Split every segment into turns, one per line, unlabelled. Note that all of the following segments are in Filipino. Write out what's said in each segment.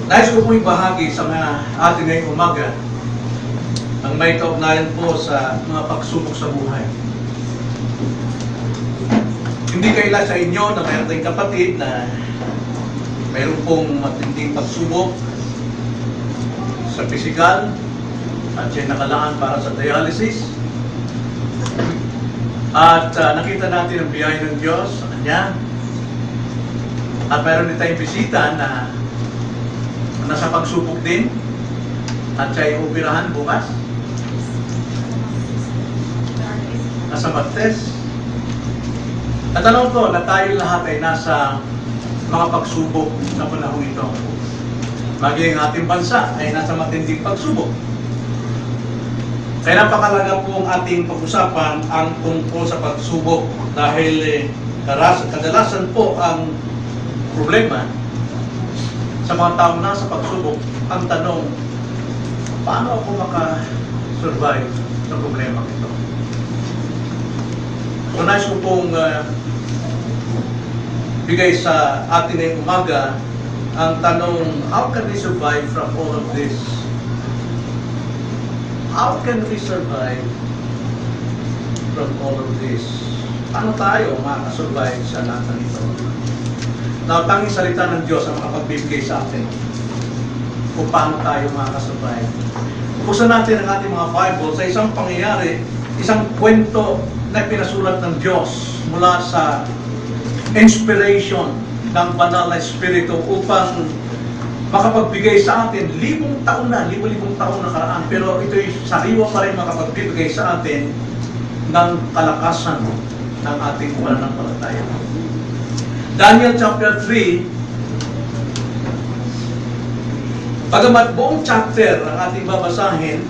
Nais ko po ibahagi sa mga atin ngayong umaga ang may kaugnayan po sa mga pagsubok sa buhay. Hindi kaila sa inyo na mayroon tayong kapatid na mayroon pong matinding pagsubok sa pisikal at siya nakalaan para sa dialysis. At nakita natin ang biyaya ng Diyos sa kanya. At mayroon din tayong bisita na nasa pagsubok din at siya ay upirahan bukas. Nasa Martes. At tanong ko na tayo lahat ay nasa mga pagsubok sa panahon ito. Maging ating bansa ay nasa matinding pagsubok. Kaya napakalaga po ang ating pag-usapan ang tungkol sa pagsubok dahil kadalasan po ang problema sa mga taong nasa pagsubok, ang tanong, paano ako maka-survive sa problema ito? So, nais ko pong bigay sa atin ngayong umaga ang tanong, how can we survive from all of this? How can we survive from all of this? Paano tayo maka-survive sa lahat ng ito? Na tanging salita ng Diyos ang makapagbibigay sa atin kung paano tayo makakasurvive. Buksan natin ang ating mga Bible sa isang pangyayari, isang kwento na pinasulat ng Diyos mula sa inspiration ng banal na Espiritu upang makapagbigay sa atin libong taon na karaan, pero ito'y sariwa pa rin makapagbibigay sa atin ng kalakasan ng ating pananampalataya. Daniel chapter 3, bagamat buong chapter ang ating babasahin,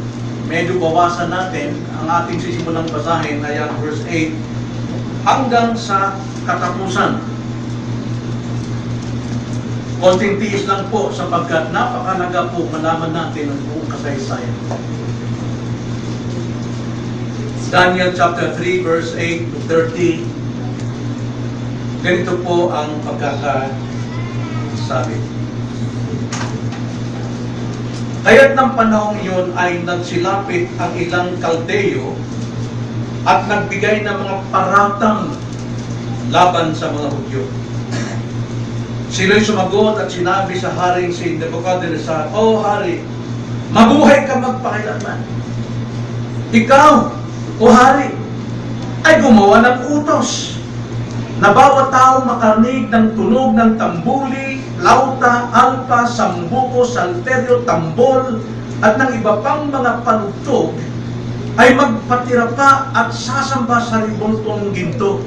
medyo bawasan natin, ang ating sisimulang basahin ay ang verse 8 hanggang sa katapusan. Konting tiis lang po sapagkat napakalaga po malaman natin ang buong kasaysayan. Daniel chapter 3 verse 8 to 30. Ganito po ang pagkakasabi. Kaya't ng panahong iyon ay nagsilapit ang ilang Kaldeo at nagbigay ng mga paratang laban sa mga Hudyo. Sila'y sumagot at sinabi sa haring si Nebuchadnezzar, O Hari, mabuhay ka magpakilanman. Ikaw, O Hari, ay gumawa ng utos na bawat tao makarinig ng tunog ng tambuli, lauta, alpa, sambuko, salterio, tambol, at ng iba pang mga panugtog ay magpatira pa at sasamba sa ribultong ginto.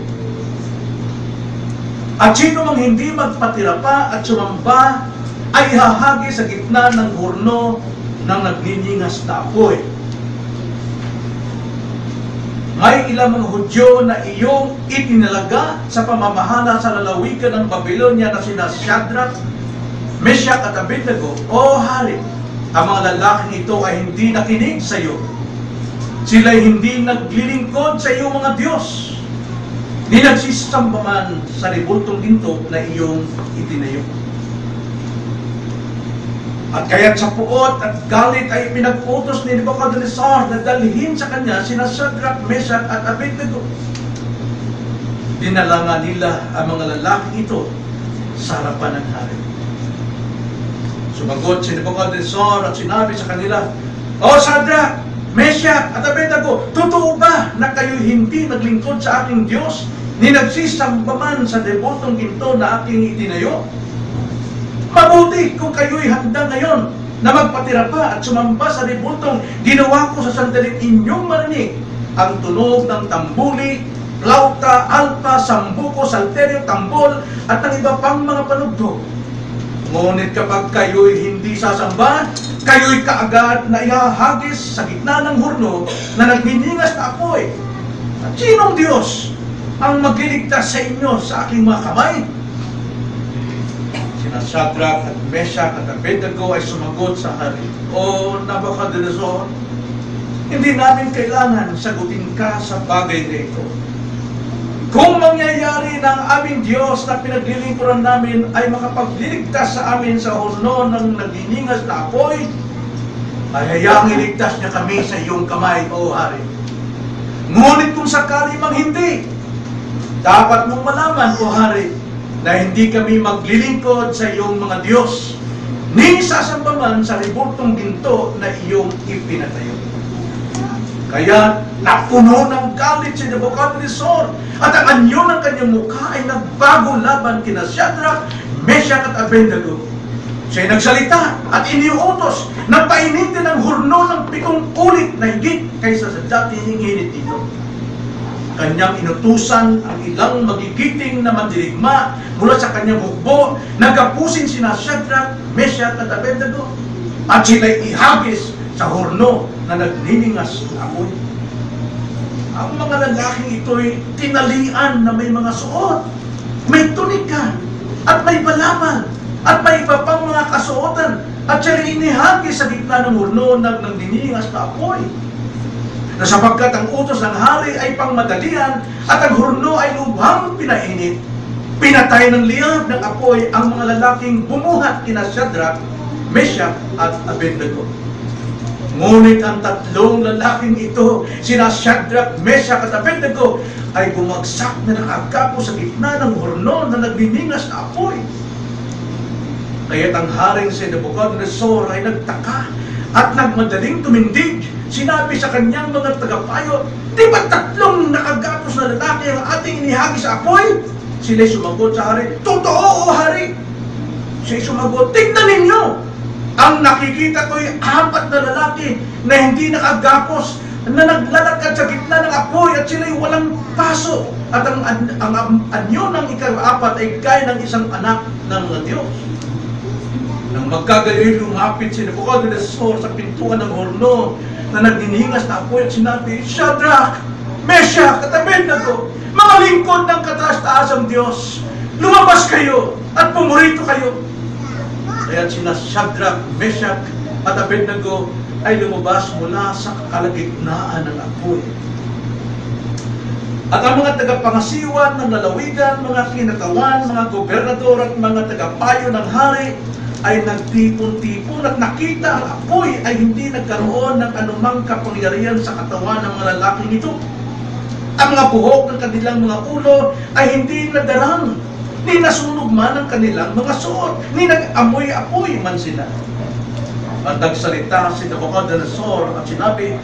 At sino mang hindi magpatira pa at sumamba ay hahagi sa gitna ng horno ng nagniningas na apoy. May ilang mga Hudyo na iyong itinalaga sa pamamahala sa lalawigan ng Babylonia na sina Shadrach, Meshach at Abednego. O Hari, ang mga lalaking ito ay hindi nakinig sa iyo. Sila'y hindi naglilingkod sa iyong mga Diyos. Ni nagsisamba man sa ribultong ginto na iyong itinayo. At kaya't sa puot at galit ay pinag-utos ni Nebuchadnezzar na dalhin sa kanya sina Shadrach, Meshach at Abednego. Dinala nga nila ang mga lalaking ito sa harapan ng hari. Sumagot si Nebuchadnezzar at sinabi sa kanila, O Shadrach, Meshach at Abednego, totoo ba na kayo hindi naglingkod sa aking Diyos ni nagsisamba man sa debotong ginto na aking itinayo? Mabuti kung kayo'y handa ngayon na magpatira pa at sumamba sa ribultong ginawa ko sa sandaling inyong marinig ang tunog ng tambuli, flauta, alpa, sambuko, salterio, tambol at ang iba pang mga panugtog. Ngunit kapag kayo'y hindi sasamba, kayo'y kaagad na ihahagis sa gitna ng horno na nagniningas na apoy. At sinong Diyos ang magliligtas sa inyo sa aking mga kamay? Sina Shadrach at Meshach at Abednego ay sumagot sa hari, O Nebuchadnezzar, hindi namin kailangan sagutin ka sa bagay na ito. Kung mangyayari na ang aming Diyos na pinaglilingkuran namin ay makapagliligtas sa amin sa horno ng nagniningas na apoy, ay hayaang iligtas niya kami sa iyong kamay, O Hari. Ngunit kung sakali mang hindi, dapat mong malaman, O Hari, na hindi kami maglilingkod sa iyong mga Diyos, ni sasambaman sa liburtong ginto na iyong ipinatayo. Kaya napuno ng galit si Nebuchadnezzar at ang anyo ng kanyang mukha ay nagbago laban kina Shadrach, Meshach at Abednego. Siya'y nagsalita at iniutos na painitin ang hurno ng 7 ulit na higit kaysa sa dating init dito. Kanyang inutusan ang ilang magigiting na mandirigma mula sa kanyang hukbo na kapusin sina Shadrach, Meshach at Abednego at sila'y ihagis sa horno na nagniningas ng apoy. Ang mga lalaking ito'y tinalian na may mga suot, may tunika, at may balaban, at may iba pang mga kasuotan, at siya'y inihagis sa gitna ng horno na nagniningas na apoy. Na sapagkat ang utos ng hari ay pangmadalian at ang horno ay lubhang pinainit, pinatay ng liyab ng apoy ang mga lalaking bumuhat kina Shadrach, Meshach at Abednego. Ngunit ang 3 lalaking ito, sina Shadrach, Meshach at Abednego, ay bumagsak na nakagapo sa gitna ng horno na nagniningas na apoy. Kaya't ang haring si Nebuchadnezzar ay nagtaka at nagmadaling tumindig. Sinabi sa kanyang mga tagapayo, "Di ba 3 nakagapos na lalaki ang ating inihagis sa apoy?" Sila'y sumagot sa hari, "Totoo, O Hari." Siya'y sumagot, "Tingnan ninyo! Ang nakikita ko'y 4 na lalaki na hindi nakagapos, na naglalakad sa gitna ng apoy at sila'y walang paso. At ang anyo ng ika-4 ay gaya ng isang anak ng mga Diyos." Nang magkagayoy, lumapit si Nebuchadnezzar sa pintuan ng horno na nagniningas na apoy at sinabi, "Shadrach, Meshach at Abednego, mga lingkod ng kataas-taasang Diyos, lumabas kayo at pumurito kayo." Kaya sina Shadrach, Meshach at Abednego ay lumabas mula sa kalagitnaan ng apoy. At ang mga tagapangasiwan ng lalawigan, mga kinatawan, mga gobernador at mga tagapayo ng hari ay nagtipon-tipon at nakita ang apoy ay hindi nagkaroon ng anumang kapangyarihan sa katawan ng mga lalaking ito. Ang mga buhok ng kanilang mga ulo ay hindi nadarang, ni nasunog man ang kanilang mga suot, ni nag-amoy-apoy man sila. At nagsalita si Nebuchadnezzar at sinabi,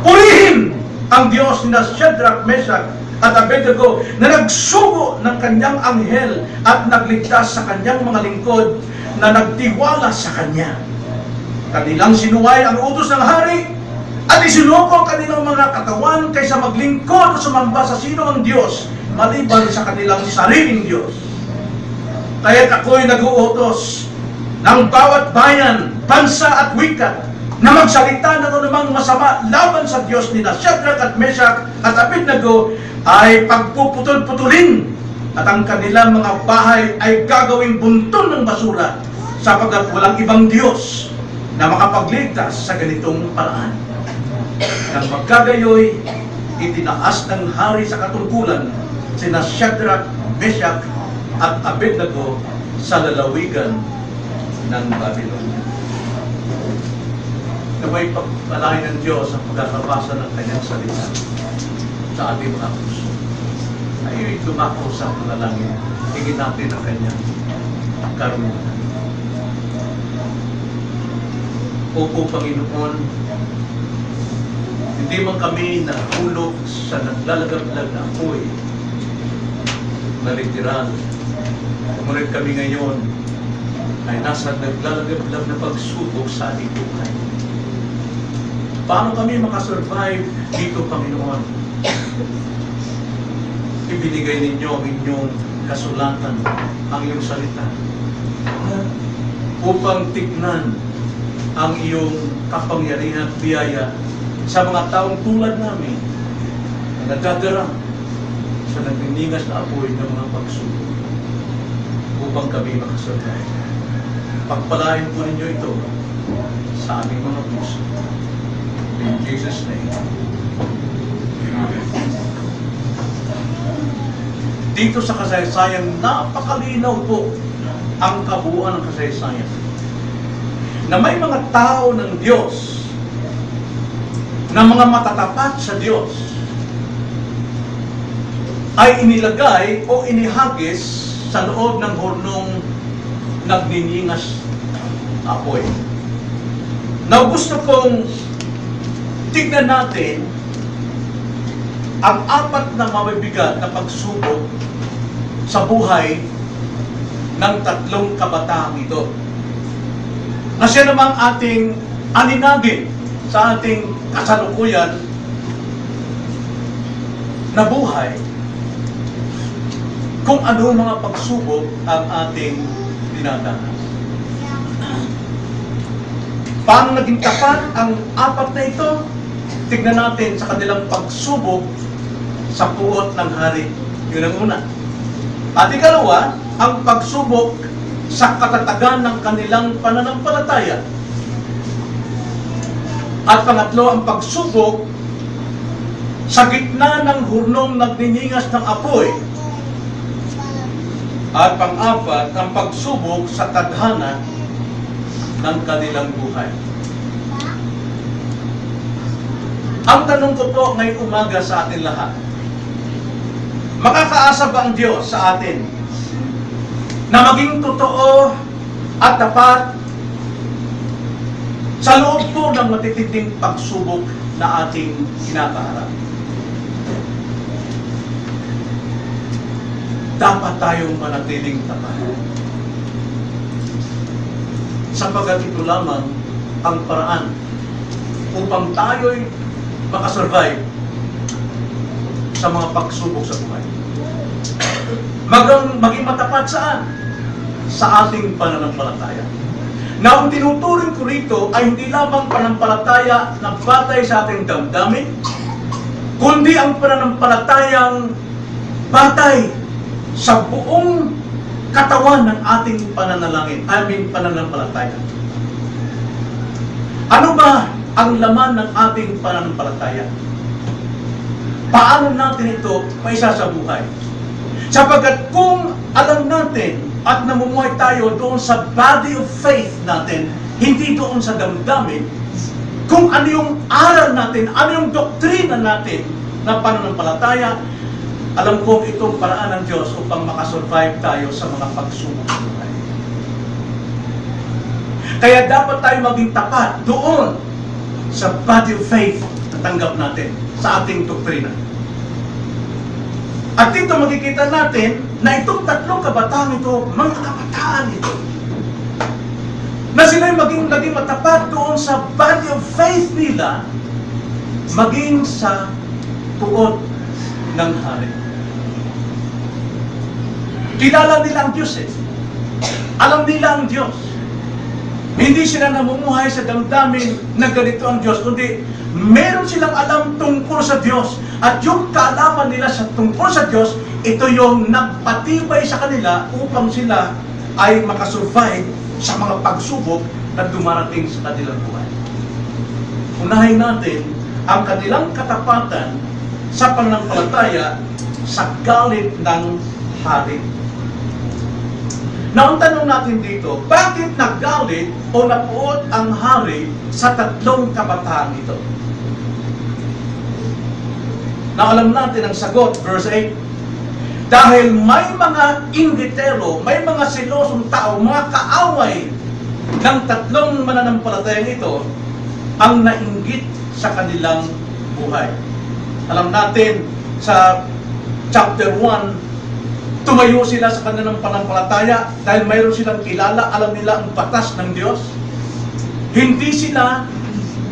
"Purihin ang Diyos ni Shadrach, Meshach at Abednego na nagsugo ng kanyang anghel at nagligtas sa kanyang mga lingkod na nagtiwala sa kanya. Kanilang sinuway ang utos ng hari at isinuko ang kanilang mga katawan kaysa maglingkod o sumamba sa sino ang Diyos maliban sa kanilang sariling Diyos. Kaya't ako'y nag-uutos ng bawat bayan, bansa at wika na magsalita ng anumang masama laban sa Diyos ni Shadrach at Meshach at Abednego ay pagpuputol-putulin at ang kanilang mga bahay ay gagawing bunton ng basura sapagkat walang ibang Diyos na makapagligtas sa ganitong paraan." Nang magkagayoy, itinaas ng hari sa katungkulan sina Shadrach, Meshach at Abednego sa lalawigan ng Babylonia. Naway pagpalain ng Diyos ang pagkakabasa ng kanyang salita sa ating mga puso. Ay dumako sa panalangin, hingin natin ang kanyang karunan. Opo, Panginoon, hindi man kami nahulog sa naglalagablag na apoy na literal. Ngunit kami ngayon ay nasa naglalagablag na pagsubok sa ating buhay. Paano kami makasurvive dito, Panginoon? Ibinigay ninyo ang inyong kasulatan, ang iyong salita, upang tignan ang iyong kapangyarihan at biyaya sa mga taong tulad namin na nagagarang sa nagniningas na apoy ng mga pagsubok upang kami makasurvive. Pagpalain po ninyo ito sa aming mga puso. In Jesus' name. Amen. dito sa kasaysayan, napakalinaw po ang kabuuan ng kasaysayan. Na may mga tao ng Diyos, na mga matatapat sa Diyos, ay inilagay o inihagis sa loob ng hornong nagniningas na apoy. Now gusto kong tignan natin ang apat na mabibigat na pagsubok sa buhay ng tatlong kabataang ito. Na siya namang ating aninagin sa ating kasalukuyan na buhay kung ano mga pagsubok ang ating dinadanas. Paano naging tapat ang apat na ito? Tignan natin sa kanilang pagsubok sa puot ng hari. Yun ang una. At ikalawa, ang pagsubok sa katatagan ng kanilang pananampalataya. At pangatlo, ang pagsubok sa gitna ng hurnong nagniningas ng apoy. At pang-apat, ang pagsubok sa tadhana ng kanilang buhay. Ang tanong ko po ngayong umaga sa atin lahat, makakaasa ba ang Diyos sa atin na maging totoo at tapat sa loob po ng matitinding pagsubok na ating kinakaharap? Dapat tayong manatiling tapat. Sapagkat ito lamang ang paraan upang tayo'y makasurvive sa mga pagsubok sa buhay. Maging matapat saan? Sa ating pananampalataya. Na ang tinuturing ko rito ay hindi lamang pananampalataya na batay sa ating damdamin, kundi ang pananampalatayang batay sa buong katawan ng ating pananalangin, pananampalataya. Ano ba ang laman ng ating pananampalataya? Paano natin ito maisasabuhay? Sapagkat kung alam natin at namumuhay tayo doon sa body of faith natin, hindi doon sa damdamin, kung ano yung aral natin, ano yung doktrina natin na pananampalataya, alam ko itong paraan ng Diyos upang makasurvive tayo sa mga pagsubok sa buhay. Kaya dapat tayo maging tapat doon sa body of faith na tanggap natin sa ating doktrina. At dito makikita natin na itong tatlong kabataan ito, mga kabataan ito, na sila'y maging matapat doon sa body of faith nila, maging sa puot ng hari. Kilala nila ang Diyos eh. Alam nila ang Diyos. Hindi sila namumuhay sa damdamin na ganito ang Diyos, kundi meron silang alam tungkol sa Diyos. At yung kaalaman nila sa tungkol sa Diyos, ito yung nagpatibay sa kanila upang sila ay makasurvive sa mga pagsubok na dumarating sa kanilang buhay. Unahin natin ang kanilang katapatan sa pananampalataya sa galit ng hari. Na ang tanong natin dito, bakit nagalit o napuot ang hari sa tatlong kabataan ito? Na alam natin ang sagot, verse 8. Dahil may mga inggitero, may mga silosong tao, mga kaaway ng tatlong mananampalatayang ito ang nainggit sa kanilang buhay. Alam natin sa chapter 1, tumayo sila sa kanilang pananampalataya dahil mayroon silang kilala, alam nila ang batas ng Diyos. Hindi sila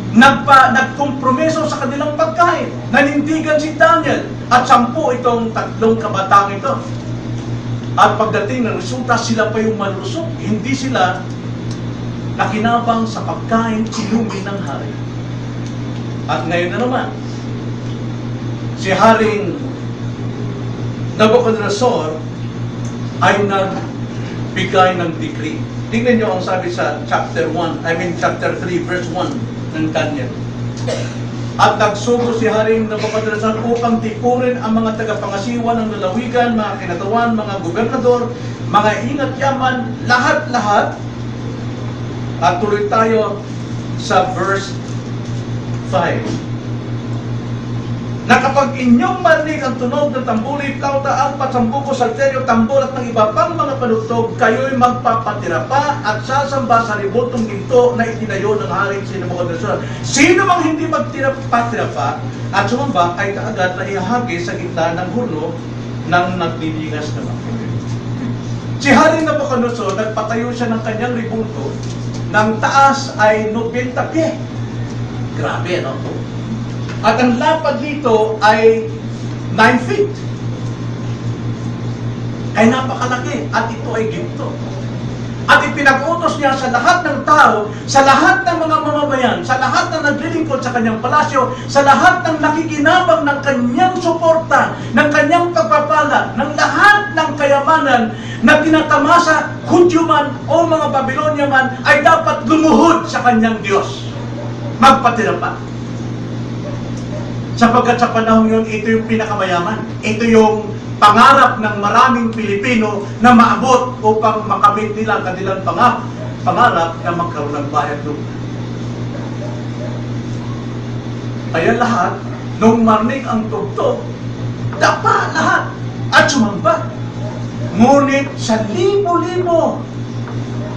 nagkompromiso sa kanilang pagkain. Nanindigan si Daniel at 10 itong tatlong kabataang ito. At pagdating ng resulta, sila pa yung malusog. Hindi sila nakinabang sa pagkain inumin ng hari. At ngayon na naman, si Haring Nabucodonosor ay nagbigay ng decree. Tingnan nyo ang sabi sa chapter 3 verse 1 ng Daniel. At nagsugo si Haring Nabucodonosor upang tipurin ang mga tagapangasiwa ng lalawigan, mga kinatawan, mga gobernador, mga ingat yaman, lahat-lahat. At tuloy tayo sa verse 5. Na kapag inyong marinig ang tunog ng tambuli, flauta, alpat, sambuko, salterio, tambol at ng iba pang mga panugtog, kayo'y magpapatira pa at sasamba sa ribultong ginto na itinayo ng Haring si Nabucodonosor. Sino mang hindi magtira-patira pa at sumamba ay kaagad na ihahagi sa gitna ng hurno ng nagbibingas na mga. Si Haring Nabucodonosor, nagpatayo siya ng kanyang ribulto, ng taas ay 90 pie. Grabe, no? At ang lapad dito ay 9 feet. Ay napakalaki. At ito ay ginto. At ipinag-utos niya sa lahat ng tao, sa lahat ng mga mamamayan, sa lahat ng naglilingkod sa kanyang palasyo, sa lahat ng nakikinabang ng kanyang suporta, ng kanyang pagpapala, ng lahat ng kayamanan na tinatamasa, Hudyo man o mga Babylonia man, ay dapat lumuhod sa kanyang Diyos. Magpatira pa. Sapagkat sa panahon yun, ito yung pinakamayaman. Ito yung pangarap ng maraming Pilipino na maabot upang makamit nila ang kanilang pangarap na magkaroon ng bayan lupa. Kaya lahat, nung marinig ang tugtog, dapa lahat at sumamba. Ngunit sa libo-libo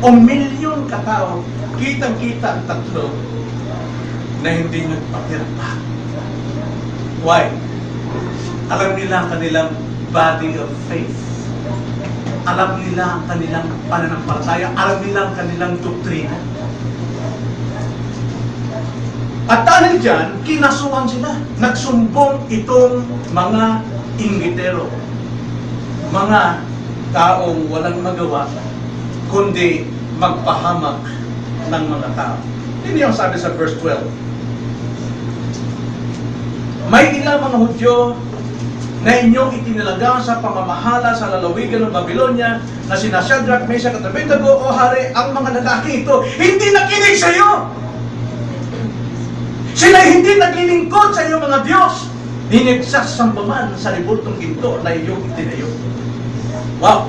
o milyon katao, kitang-kita ang tatlo na hindi nagpatira pa. Why? Alam nila ang kanilang body of faith. Alam nila ang kanilang pananampalataya. Alam nila ang kanilang doktrina. At dahil dyan, kinasuhan sila. Nagsumbong itong mga inggitero. Mga taong walang magawa, kundi magpahamak ng mga tao. Hindi yung sabi sa verse 12. May ilang mga Hudyo na inyong itinalaga sa pamamahala sa lalawigan ng Babylonia na sina Shadrach, Meshach at Abednego, o hari, ang mga lalaki ito hindi nakinig sa iyo. Sila hindi naglilingkod sa iyo mga Diyos. Ninigsasambaman sa ribultong ginto na iyong itinayo. Wow!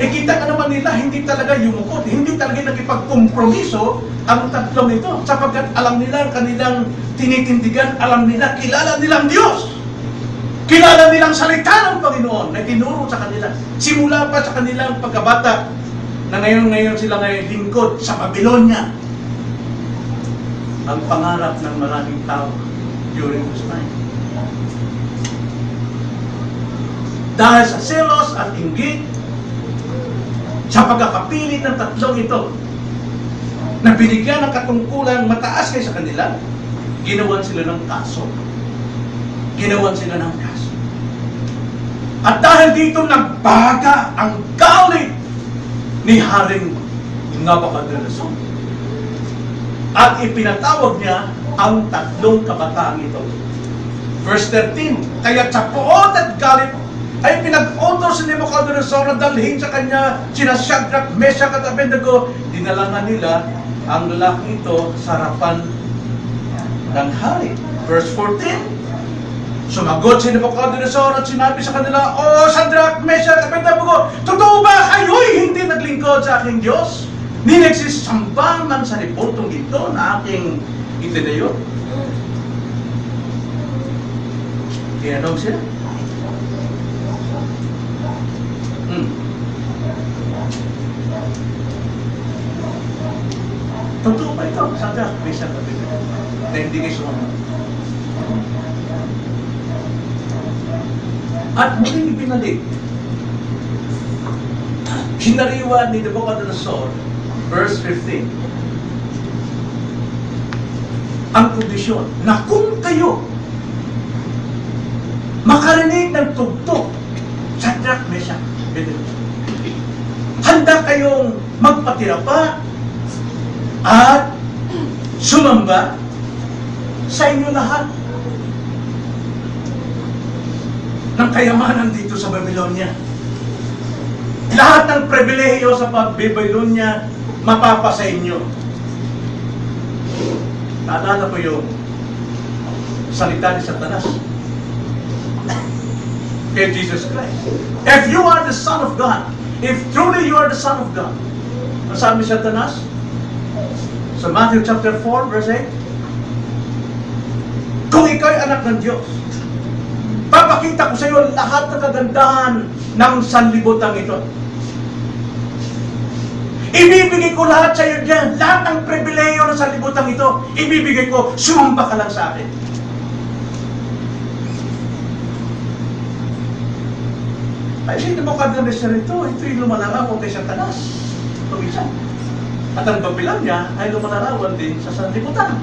Kita ka naman nila, hindi talaga yumukod, hindi talaga nakipagkompromiso ang tatlong ito, sapagkat alam nila ang kanilang tinitindigan, alam nila, kilala nilang Diyos. Kilala nilang salita ng Panginoon na tinuro sa kanila. Simula pa sa kanilang pagkabata na ngayon sila ngayon lingkod sa Babylonia. Ang pangarap ng maraming tao during this time. Dahil sa selos at inggit, sa pagkakapilit ng tatlong ito, na binigyan ng katungkulan mataas kaysa kanila, ginawan sila ng kaso. Ginawan sila ng kaso. At dahil dito nagbaga ang galit ni Haring Nabucodonosor. At ipinatawag niya ang tatlong kabataang ito. Verse 13, kaya sa puot at galit ay pinag-utos si Nabucodonosor na dalhin sa kanya sina Shadrach, Meshach at Abednego. Dinala nga nila ang lalaki ito sa harapan ng hari. Verse 14, sumagot si Nabucodonosor at sinabi sa kanila, O Shadrach, Meshach at Abednego, totoo ba kayo'y hindi naglingkod sa aking Diyos? Ni nagsisamba man sa ribultong ginto na aking itinayo? Tinanong sila. Totoo ba ito? Shadrach, Meshach at Abednego na hindi kayo sumama? At muling ibinalik. Hinariwa ni Nabucodonosor, verse 15, ang kondisyon na kung kayo makarinig ng tugtog, Shadrach, Meshach, Abednego, handa kayong magpatira pa at sumamba sa inyo lahat ng kayamanan dito sa Babylonia. Lahat ng pribilehiyo sa Babylonia mapapa sa inyo. Naalala ko yung salita ni Satanas kay Jesus Christ. If you are the Son of God, if truly you are the Son of God, ang sabi ni Satanas sa Matthew chapter 4 verse 8, kung ikaw ay anak ng Diyos, papakita ko sa iyo lahat ng kagandahan ng sanlibutan ito. Ibibigay ko lahat sa iyo dyan. Lahat ng pribileyo ng sanlibutan ito, ibibigay ko. Sumamba ka lang sa akin. Ay, hindi mo kadalisya rito. Ito yung lumalarawan kay Satanas. Pag-isa. At ang Babilan niya ay lumalarawan din sa sanlibutan.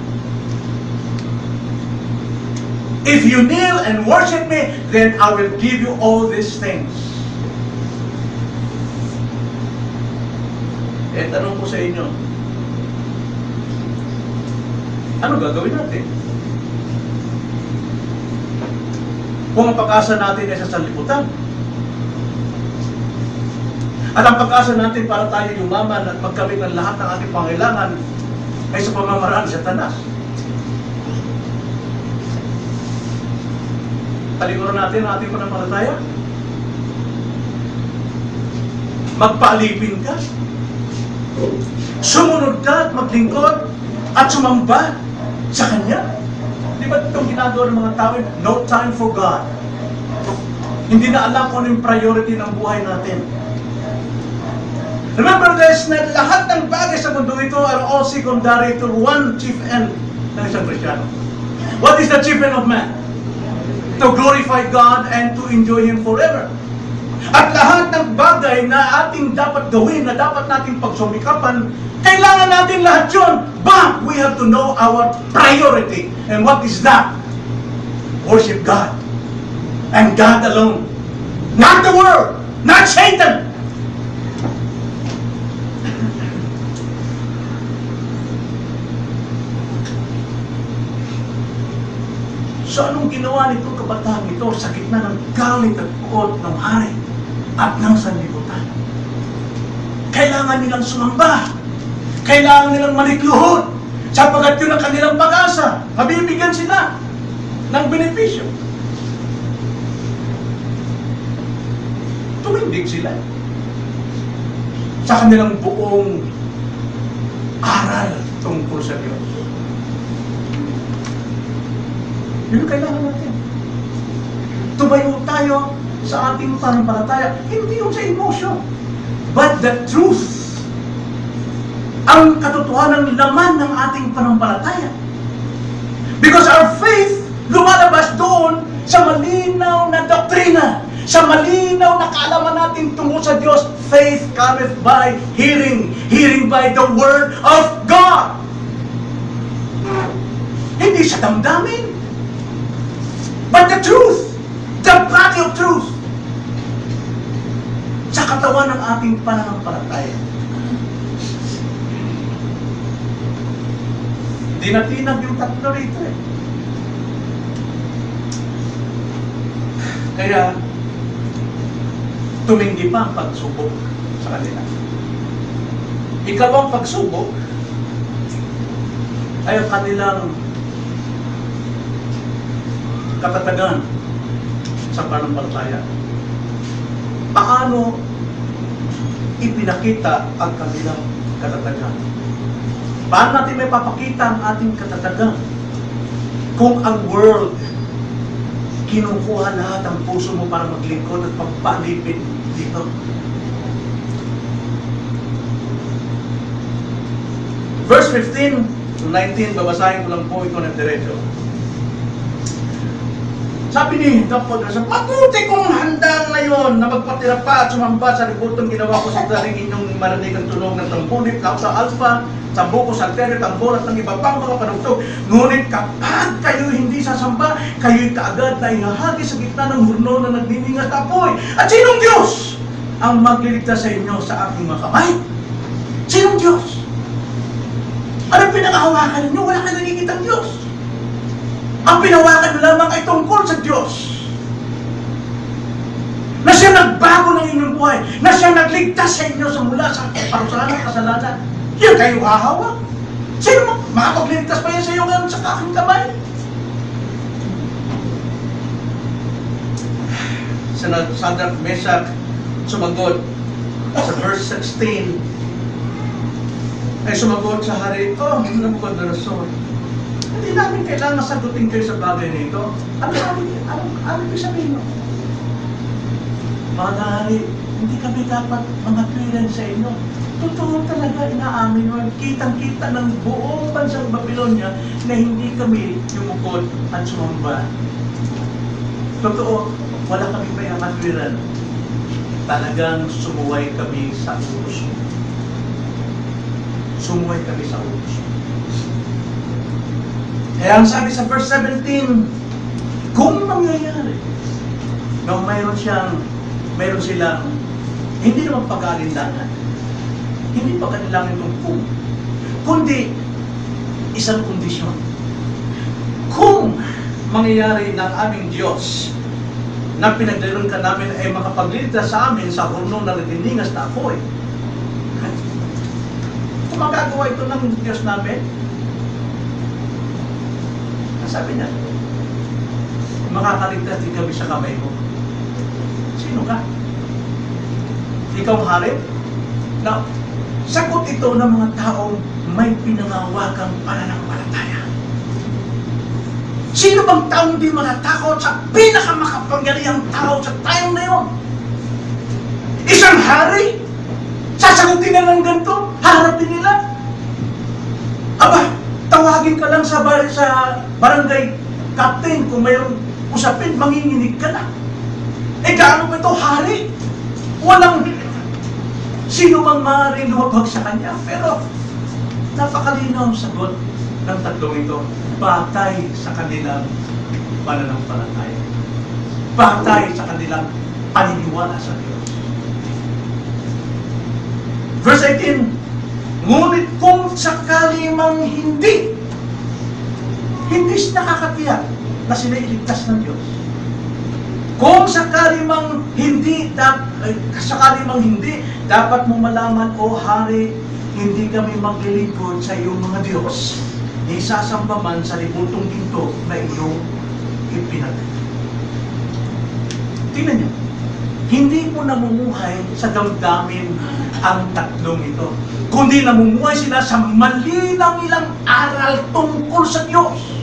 If you kneel and worship me, then I will give you all these things. Eh, tanong ko sa inyo, ano gagawin natin? Kung ang pag-asa natin ay sa sanlibutan, at ang pag-asa natin para tayo yumaman at magkamit ng lahat ng ating pangailangan ay sa pamamaraan sa Satanas. Talikuran natin ang ating pananampalataya. Magpaalipin ka. Sumunod ka at maglingkod at sumamba sa Kanya. Di ba itong ginagawa ng mga tao? No time for God. Hindi na alam kung ano yung priority ng buhay natin. Remember guys, na lahat ng bagay sa mundo ito are all secondary to one chief end ng isang Kristyano. What is the chief end of man? To glorify God and to enjoy Him forever. At lahat ng bagay na ating dapat gawin, na dapat nating pagsumikapan, kailangan natin lahat yun. But we have to know our priority. And what is that? Worship God. And God alone. Not the world. Not Satan. So anong ginawa nito kabataan ito sa gitna ng galit at puot ng hari at ng sanlibutan? Kailangan nilang sumamba. Kailangan nilang malikluhod. Sapagat yun ang kanilang pag-asa. Mabibigyan sila ng benepisyo. Tumindig sila sa kanilang buong aral tungkol sa Diyos. Yun ang kailangan natin. Tumayo tayo sa ating pananampalataya, hindi yung sa emotion, but the truth. Ang katotohanan ng laman ng ating pananampalataya. Because our faith lumalabas doon sa malinaw na doktrina, sa malinaw na kaalaman natin tungkol sa Diyos. Faith cometh by hearing, hearing by the Word of God. Hindi sa damdamin, but the truth, the body of truth, sa katawan ng ating pananampalataya. Dinatinag yung tatlo rito eh. Kaya, tumindi pa ang pagsubok sa kanila. Ikalawang pagsubok ay ang kanilang katatagan sa pananampalataya. Paano ipinakita ang kanilang katatagan? Paano natin may papakita ang ating katatagan kung ang world kinukuha lahat ang puso mo para maglingkod at pagpalipid dito? Verse 15 to 19, babasahin ko lang po ito ng diretso. Sabi ni Dr. Grasa, mabuti kong handa ngayon na magpatira pa at sumamba sa ributong ginawa ko sa daring inyong marinig ang tunog ng tambulit, kausa alpha, sambuko, salterio, tambor at ng iba pang mga panugtog. Ngunit kapag kayo hindi sasamba, kayo'y kaagad na ihahagi sa gitna ng hurno na nagniningas na apoy. At sinong Diyos ang magliligtas sa inyo sa aking mga kamay? Sinong Diyos? Anong pinakahawakan ninyo? Wala kayo nakikitang Diyos. Ang pinawakan nyo lamang ay tungkol sa Diyos. Na siya nagbago ng inyong buhay. Na siya nagligtas sa inyo sa mula sa parusahan at kasalanan. Yan kayo hahawak. Sino makapagligtas pa yan sa iyo ngayon sa aking kamay? Shadrach, Meshach, sumagot sa verse 16, ay sumagot sa hari, Nabucodonosor, hindi namin kailangan sagutin kayo sa bagay nito. Ano sabihin mo? Mga hari, hindi kami dapat mga tuwiran sa inyo. Totoo talaga, inaamin mo, kitang-kita ng buong bansang Babylonia na hindi kami yumukod at sumamba. Totoo, wala kami may katwiran. Talagang sumuway kami sa utos mo. Sumuway kami sa utos mo. Kaya ang sabi sa verse 17, kung mangyayari na mayroon silang hindi naman pag-aalinlangan, hindi pag-aalinlangan itong kundi isang kondisyon. Kung mangyayari ng aming Diyos na pinagdalon ka namin ay makapagliligtas sa amin sa hurnong na nagdiningas na apoy, kung magagawa ito ng Diyos namin, sabi niya, makakaligtas din kami sa kamay mo. Sino ka? Ikaw hari? Na, sagot ito ng mga taong may pinangawakang pananampalataya. Sino bang taong di matatakot sa pinakamakapangyarihang tao sa tayong na yun? Isang hari? Sasagutin na ng ganito? Harapin nila? Aba, tawagin ka lang sa barangay captain kung mayroong usapin, manginginig ka na. Gaano ba ito, hari? Walang sino mang maaaring lumabag sa kanya. Pero napakalinaw ang sagot ng tatlong ito. Batay sa kanilang pananampalataya. Batay sa kanilang paniniwala sa Diyos. Verse 18, ngunit kung sakali mang hindi nakakatiyak na sila iligtas ng Diyos. Kung sakali mang hindi, dapat mo malaman, O Hari, hindi kami maglilingkod sa iyong mga Diyos. Isasamba man sa libutong ginto na iyong ipinagay. Tingnan niyo, hindi po namumuhay sa damdamin ang tatlong ito, kundi namumuhay sila sa malinang ilang aral tungkol sa Diyos.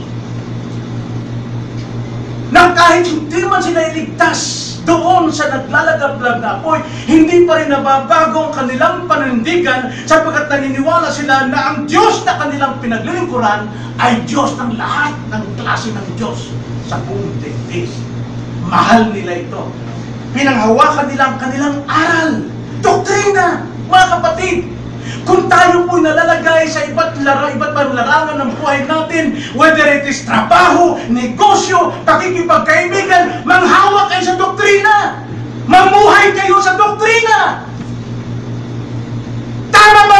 Nang kahit hindi man sila iligtas doon sa naglalagablag na apoy, hindi pa rin nababago ang kanilang panindigan sapagkat naniniwala sila na ang Diyos na kanilang pinaglilingkuran ay Diyos ng lahat ng klase ng Diyos sa buong daigdig. Mahal nila ito. Pinanghawakan nila ang kanilang aral, doktrina, mga kapatid. Kung tayo po'y nalalagay sa iba't ibang larangan ng buhay natin, whether it is trabaho, negosyo, pakikipagkaibigan, manghawak kayo sa doktrina. Mamuhay kayo sa doktrina. Tama ba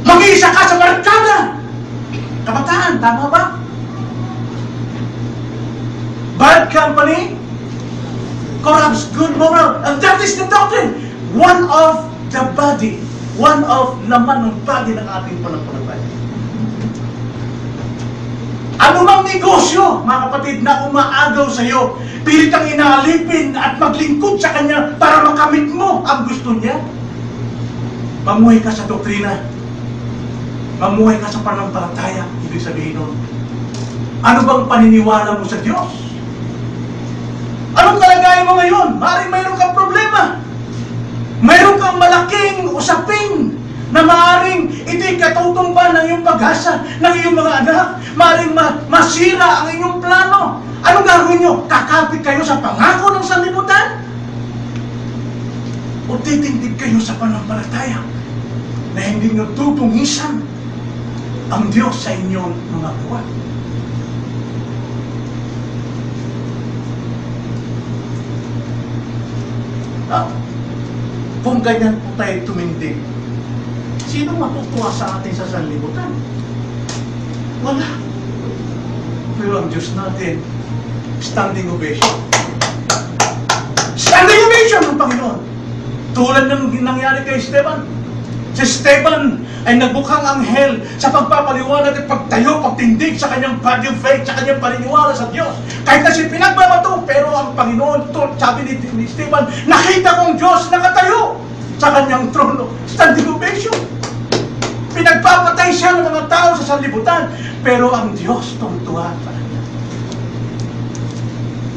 mag-iisa ka sa barkada? Kabataan, tama ba? Bad company corrupts good moral, and that is the doctrine. One of the body, one of laman ng body ng ating pananampalataya. Ano mang negosyo, mga kapatid, na umaagaw sa iyo, pilit ang inaalipin at maglingkod sa kanya para makamit mo ang gusto niya. Mamuhay ka sa doktrina. Mamuhay ka sa pananampalataya. Ibig sabihin nun, ano bang paniniwala mo sa Diyos? Anong kalagayan mo ngayon? Maaaring mayroon kang problema. Mayroon kang malaking usapin na maaaring ito'y katutumban ng iyong pag-asa, ng iyong mga anak. Maaaring masira ang inyong plano. Anong gagawin nyo? Kakapit kayo sa pangako ng sanlibutan? O titindig kayo sa pananampalataya na hindi nyo tutungisan ang Diyos sa inyong mga buwan? Kung ganyan po tayo tumindig, sino matutuwa sa atin sa sanlibutan? Wala. Pero ang Diyos natin, standing ovation. Standing ovation ng Panginoon. Tulad ng nangyari kay Esteban. Si Esteban ay nagbukhang anghel sa pagpapaliwanag at pagtayo, pagtindig sa kanyang body of faith, sa kanyang paniniwala sa Diyos. Kahit na siya pinagbabato, pero ang Panginoon, sabi ni Esteban, nakita kong Diyos nakatayo sa kanyang trono. Standing ovation. Pinagpapatay siya ng mga tao sa sanlibutan, pero ang Diyos tungtuwa sa kanya.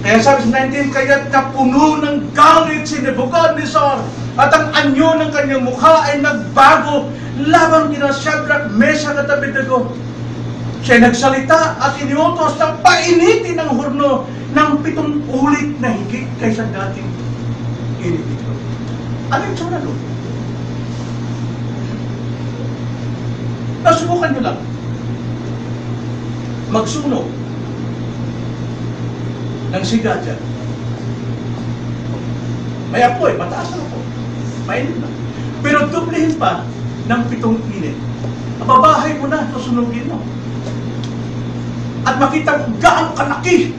Kaya sabi sa 19, kaya't napuno ng galit si Nebuchadnezzar at ang anyo ng kanyang mukha ay nagbago laban kina Shadrach, Meshach at Abednego. Siya nagsalita at iniutos na painitin ang horno ng 7 ulit na higit kaysa dating init ito. Ano yung tsura doon? Nasubukan nyo lang magsunog ng siga dyan. May apoy, mataas na apoy. Mainit na. Pero dublehin pa ng 7 init. Babahay mo na, susunugin mo. At makita mo gaano kalaki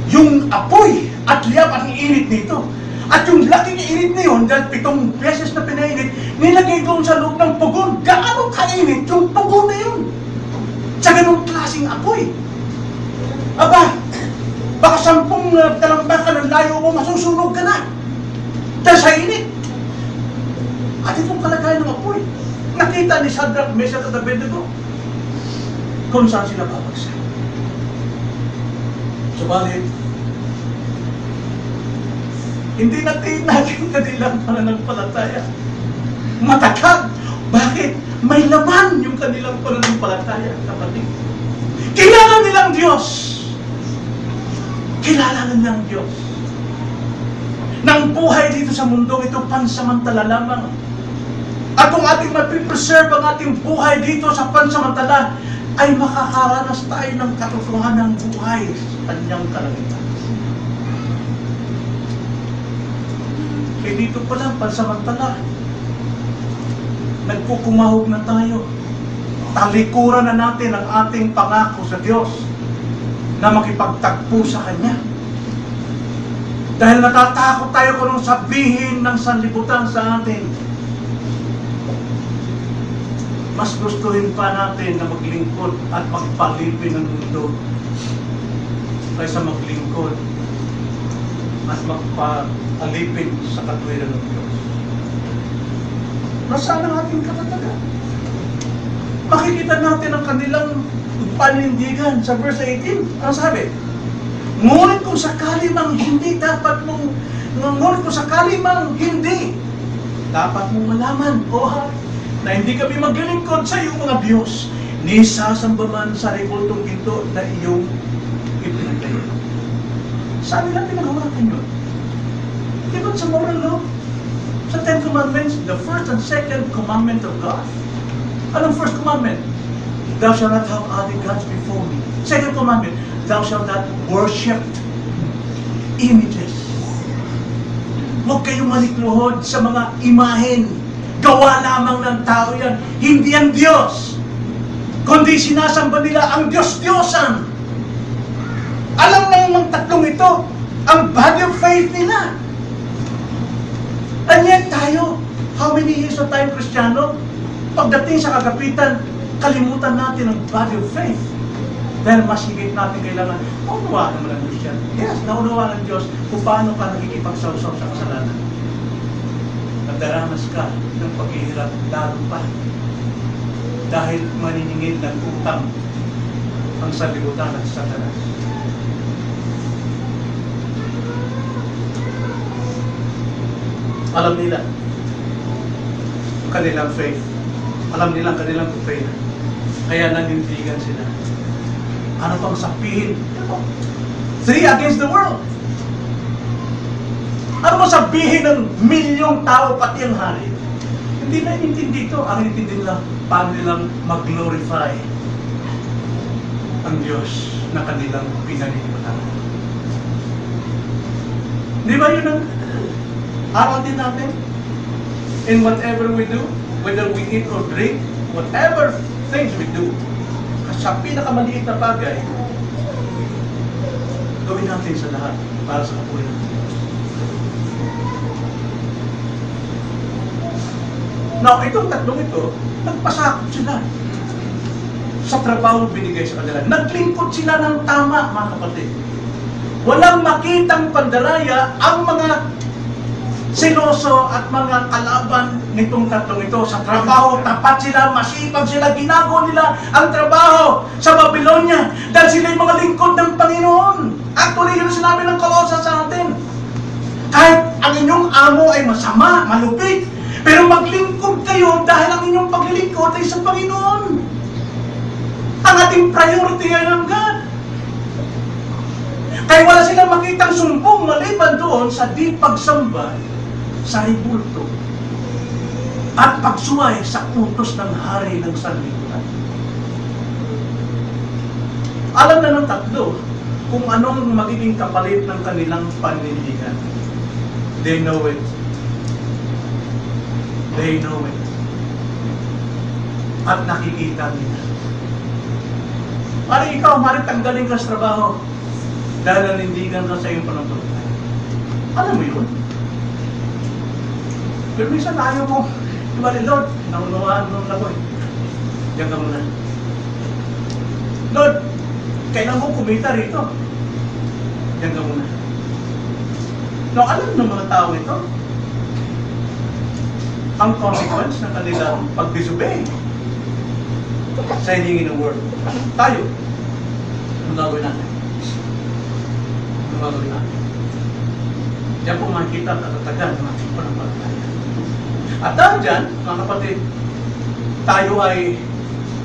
yung apoy at liyab at init nito. At yung laking init na yun, dahil 7 beses na pinainit, nilagay doon sa loob ng pugon. Gaano kainit yung pugon na yun? Sa ganong klaseng apoy. Aba, baka 10 talambakan ng layo mo, masusunog ka na. Dahil sa init. At itong kalagayan ng apoy. Nakita ni Shadrach, Meshach at Abednego kung saan sila babagsak. Subalit, hindi natin yung kanilang pananampalataya. Matakag. Bakit? May laman yung kanilang pananampalataya, kapatid. Kilala nilang Diyos. Kilala nilang Diyos. Nang buhay dito sa mundong ito, pansamantala lamang. At kung ating mapipreserve ang ating buhay dito sa pansamantala, ay makakaranas tayo ng katotohanan ng buhay sa kanyang kalangitan. Eh dito pa lang, pansamantala, nagkukumahog na tayo. Talikuran na natin ang ating pangako sa Diyos na makipagtagpo sa Kanya. Dahil natatakot tayo kung anong sabihin ng sanlibutan sa atin. Mas gustuhin pa natin na maglingkod at magpalipin ng mundo kaysa maglingkod at magpalipin sa katwiran ng Diyos. Nasaan ang ating katatagan? Makikita natin ang kanilang panindigan sa verse 18. Ano sabi? Ngunit kung sakali mang hindi, dapat mong malaman, na hindi kami maglilingkod sa iyong mga Diyos, ni sasamba man sa rekultong ito na iyong ipinaglayo. Saan nila pinagawakan yun? Di ba sa moral law? Sa 10 Commandments, the first and second commandment of God. Anong first commandment? Thou shalt not have other gods before me. Second commandment, thou shalt not worship images. Huwag kayong malikluhod sa mga imahen. Gawa lamang ng tao yan. Hindi ang Diyos. Kundi sinasamba nila ang Diyos-Diyosan. Alam na yung tatlong ito, ang body of faith nila. And yet tayo, how many years na tayong Kristiyano? Pagdating sa kagapitan, kalimutan natin ang body of faith. Dahil mas higit natin kailangan, naunawaan naman ang Diyos yan. Yes, naunawaan ng Diyos kung paano ka nakikipagsawsaw sa kasalanan. Nagdaranas ka ng paghihirap lalo pa. Dahil maniningil ng utang ang sanlibutan at Satanas. Alam nila kanilang faith. Alam nila kanilang faith. Kaya nanindigan sila. Ano pang sabihin? 3 against the world. Ano mo sabihin ng milyong tao pati ang hari? Hindi na intindi ito. Ang intindi nila, paano nilang mag-glorify ang Diyos na kanilang pinaniniwalahan. Di ba yun ang aral din natin? In whatever we do, whether we eat or drink, whatever things we do, sa pinakamaliit na bagay, gawin natin sa lahat para sa kapurihan ng Diyos. Now, itong tatlong ito, nagpasakot sila sa trabaho binigay sa kanila. Naglingkod sila ng tama, mga kapatid. Walang makitang pandaraya ang mga siloso at mga kalaban nitong tatlong ito sa trabaho. Tapat sila, masipag sila, ginagawa nila ang trabaho sa Babylonia dahil sila yung mga lingkod ng Panginoon. Actually, yun sinabi ng Kolosas sa atin. Kahit ang inyong amo ay masama, malupit, pero maglingkod kayo dahil ang inyong paglilingkod ay sa Panginoon. Ang ating priority ay ang God. Kaya wala silang makitang sumbong maliban doon sa di pagsamba sa ribulto at pagsuway sa utos ng hari ng sanlibutan. Alam na ng tatlo kung anong magiging kapalit ng kanilang panindigan. They know it. They know it. At nakikita nila. Parang ikaw, maaaring tanggalin ka sa trabaho dahil nanindigan ka sa iyong pananampalataya. Alam mo yun? Pero minsan ayaw mo, diba, Lord, naunawaan mo na ko eh. Diyan ka muna. Lord, kailan mo kumita rito? Diyan ka muna. No, alam ng mga tao ito ang consequence ng kanilang pag-disobey sa hiningi ng word. Tayo, anong gagawin natin? Anong gagawin natin? Diyan po makikita at katatagan ng ating pananampalataya. At dahil dyan, mga kapatid, tayo ay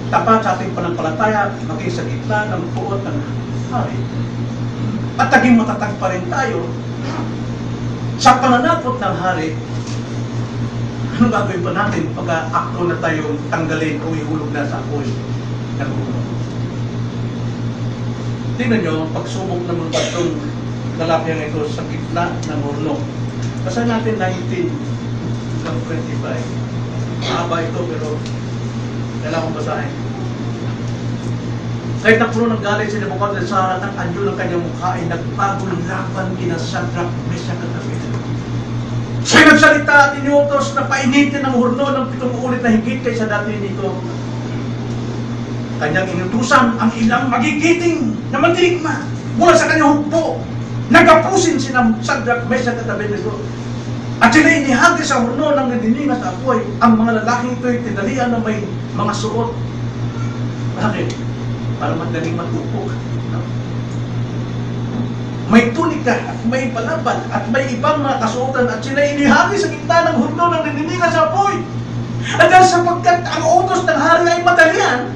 tapat sa ating pananampalataya, maging sa gitna ng puot ng hari. At naging matatag pa rin tayo sa pananakot ng hari. Anong gagawin pa natin pag akto na tayong tanggalin o ihulog na sa apoy ng ulo? Tingnan nyo, pagsubok naman ba itong lalapyang ito sa gitna ng horno. Basahin natin 19:25. Mahaba ito pero kailangan kong basahin. Kahit na puno ng galit si Nebuchadnezzar at ang anyo ng kanyang mukha ay nagpagol laban kina Shadrach, Meshach at Abednego. Siya nagsalita at inutos na painitin ang horno ng 7 ulit na higit kaysa dati nito. Kanyang inutusan ang ilang magigiting na mandirigma mula sa kanyang hukbo. Nagapusin sina Shadrach, Meshach at Abednego. At sila inihagi sa horno ng nadiningas sa apoy. Ang mga lalaking ito'y tinalian na may mga suot. Bakit? Para madaling matupok. May tunika at may palaban at may ibang mga kasuotan at sila inihagi sa gitna ng horno ng naniningas sa apoy. At dahil sapagkat ang utos ng hari ay madalian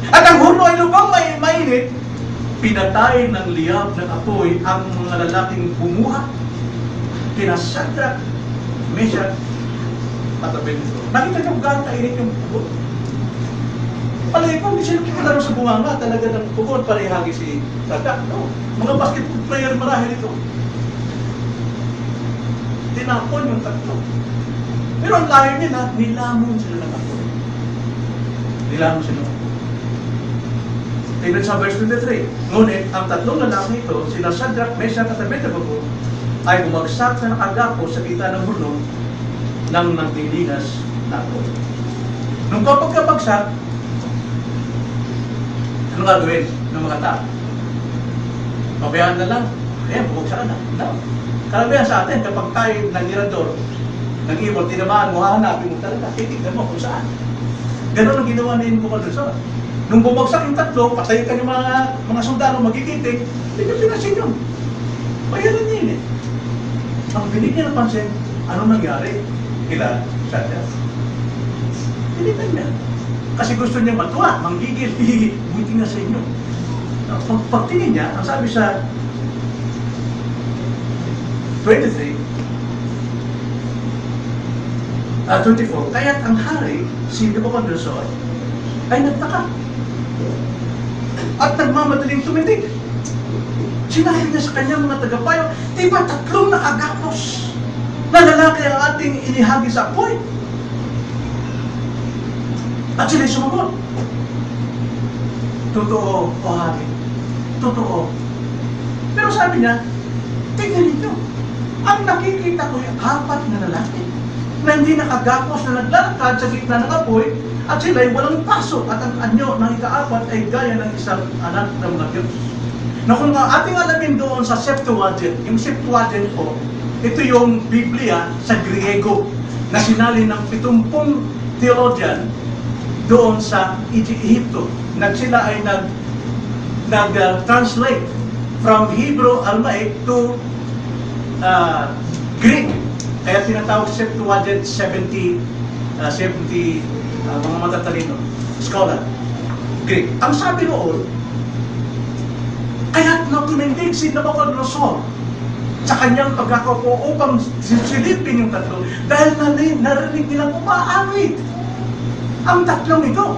at ang horno ay lubang mainit, pinatay ng liyab ng apoy ang mga lalaking bumuhat kina Shadrach, Meshach at Abednego. Nakita niyo gaano kainit yung pugot? Palagi ko, hindi sila kikilaro sa bunganga talaga ng pugot para ihagi si Shadrach. No. Mga basketball player marahil ito. Tinapon yung tatlo. Pero ang layo nila, nilamon sila ng apoy. Nilamon sila ng apoy. Tingnan sa verse 23. Ngunit, ang tatlong lalaki ito, sina Shadrach, Meshach at Abednego, ay bumagsak na nakagapo sa gitna ng horno ng nagdidinas na apoy. Nung pagkabagsak, ano gagawin ng mga tao? Pabayaan na lang. Ayan, bumagsak na. No. Kalabayan sa atin, kapag tayo ng mirador, ng ibon, tinamaan mo, hahanapin mo talaga. Titignan mo kung saan. Ganon ang ginawa ni Nebuchadnezzar. Nung bumagsak yung tatlo, patayin ka yung mga sundalo magigiting, hindi ka pinasin yun. Bayaran niya yun eh. Ang binigyan ng pansin, anong nangyari? Kila Shadrach. Tinitan niya. Kasi gusto niya matuwa, manggigil, buti na sa inyo. Pagtingin niya, ang sabi sa 24, kaya't ang hari, si Nebuchadnezzar, ay nagtaka. At nagmamadaling tumindig. Sinahin niya sa kanyang mga tagapayo, di ba 3 nakagapos na lalaki ang ating inihagi sa apoy? At sila'y sumagot. Totoo, o hari. Totoo. Pero sabi niya, tingnan ninyo, ang nakikita ko ay 4 na lalaki. na hindi nakagapos na naglalakad sa gitna ng apoy at sila'y walang paso at ang anyo ng ikaapat ay gaya ng isang anak ng mga Diyos. Na kung ating alamin doon sa Septuagint, yung Septuagint po, ito yung Biblia sa Griego na sinali ng 70 theologian doon sa Egypto. Sila ay nag-translate from Hebrew, Aramaic to Greek. Kaya tinatawag Septuagint 70 mga matatalino, scholar, Greek. Ang sabi noon, kaya't natumindig si Nabucodonosor sa kanyang pagkakaupo upang silipin yung tatlo dahil narinig nilang umaawit ang tatlong ito.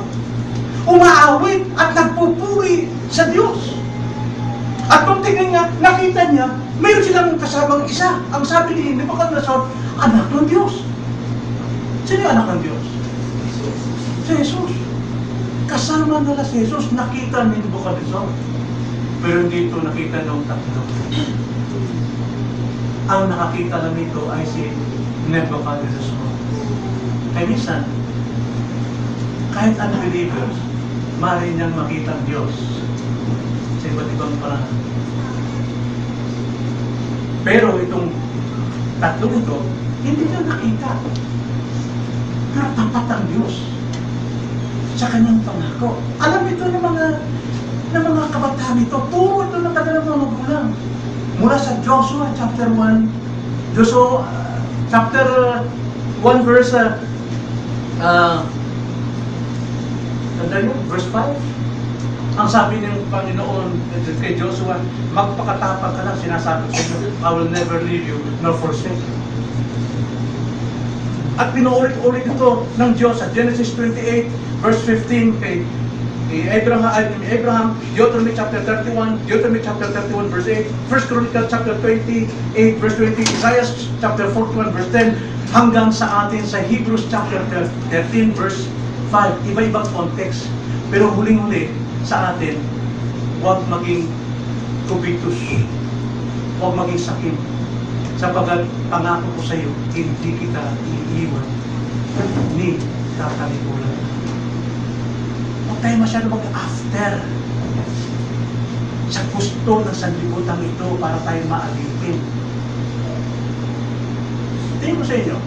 Umaawit at nagpupuri sa Diyos. At nung tingnan niya, nakita niya, mayroon silang kasamang isa. Ang sabi ni Nabucodonosor, anak ng Diyos. Sino yung anak ng Diyos? Si Jesus. Kasama nila si Jesus, nakita ni Nabucodonosor. Pero hindi ito nakita ng tatlo. Ang nakakita lang nito ay si Nabucodonosor. Kaya minsan, kahit unbelievers, maaari niyang makita ang Diyos sa iba't ibang paraan. Pero itong tatlong ito, hindi niya nakita. Pero tapat ang Diyos sa kanyang pangako. Alam ito ng mga kabataan ito. Turo ito ng kanilang mga magulang. Mula sa Joshua chapter 1, chapter 1 verse verse 5. Ang sabi ng Panginoon kay Joshua, magpakatapang ka lang, sinasabi ko sa inyo, I will never leave you nor forsake you. At pinuulit-ulit ito ng Diyos sa Genesis 28 verse 15 kay Abraham, Deuteronomy chapter 31, Deuteronomy chapter 31 verse 8, 1 Chronicles chapter 28 verse 20, Isaiah chapter 41 verse 10, hanggang sa atin sa Hebrews chapter 13 verse 5. Iba-ibang context. Pero huling-huli sa atin, huwag maging kubitus, huwag maging sakim. Sapagat pangako ko sa iyo, hindi kita iiwan ni kakalikulan. Huwag tayo masyado mag-after sa gusto ng sanlibutan ito para tayo maalipin. Tingin ko sa inyo,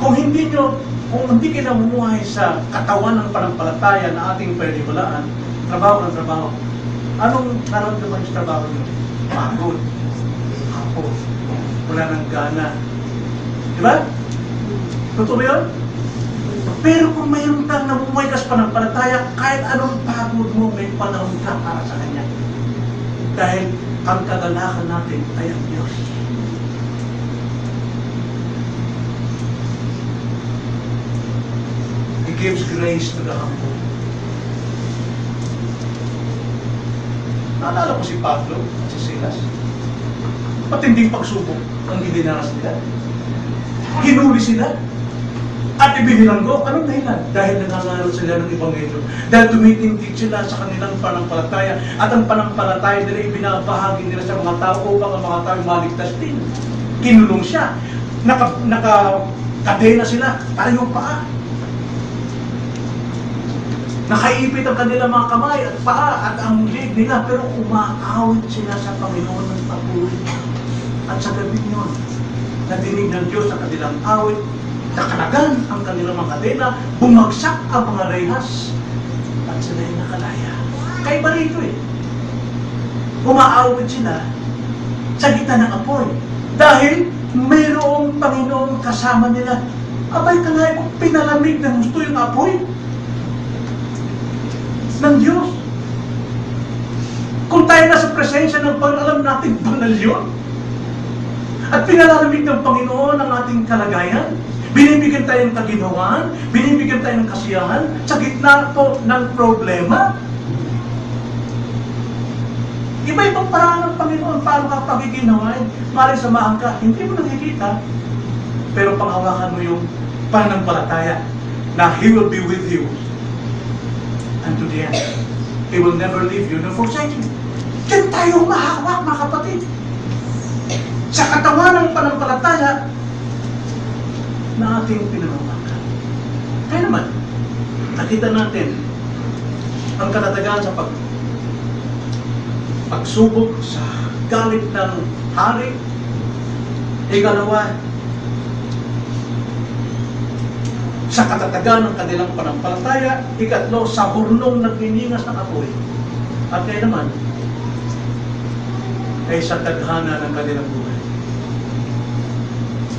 kung hindi kayo namumuhay sa katawan ng panampalataya na ating paniniwalaan, trabaho ng trabaho, anong nararamdaman yung trabaho nyo? Pagod, hapon, wala ng gana. Diba? Totoo ba yun? Pero kung mayroon kang namumuhay ka sa panampalataya, kahit anong pagod mo, may panahon ka para sa Kanya. Dahil ang kagalakan natin ay ang Diyos. He gives grace to the humble. Naalala ko si Pablo at si Silas. Matinding pagsubok ang idinaras nila. Hinuli sila. At ibinilanggo. Anong dahilan? Dahil nangangaral sila ng Ebanghelyo. Dahil tumitindig sila sa kanilang panampalataya. At ang panampalataya nila ibinabahagi nila sa mga tao upang ang mga tao maligtas din. Kinulong siya. Nakakadena sila. Parang paa. Nakaipit ang kanilang mga kamay at paa at ang leg nila, pero umaawit sila sa Panginoon ng patuloy. At sa gabi yun, nadinig ng Diyos sa kanilang awit, nakalagan ang kanilang mga kadena, bumagsak ang mga rehas, at sila'y nakalaya. Kaiba rito umaawit sila sa gitna ng apoy. Dahil mayroong Panginoon kasama nila. Abay kalay mo, pinalamig ng gusto yung apoy ng Diyos. Kung tayo nasa presensya ng Panginoon, alam natin banal yun. At pinalalamig ng Panginoon ang ating kalagayan. Binibigyan tayo ng kaginhawaan, binibigyan tayo ng kasiyahan sa gitna po ng problema. Iba-ibang paraan ng Panginoon paano ka pagiginawain. Maring samahan ka, hindi mo nakikita, pero panghawakan mo yung pananampalataya na He will be with you and to the end. He will never leave you nor forsake you. Diyan tayo mahawak, mga kapatid. Sa katawan ng panampalataya, na ating pinanungakan. Kaya naman, nakita natin ang katatagan sa pagsubok sa galit ng hari. Ikalawa, sa katatagan ng kanilang panampalataya. Ikatlo, sa hurnong nagniningas ng apoy. At kaya naman, ay sa tadhana ng kanilang buhay.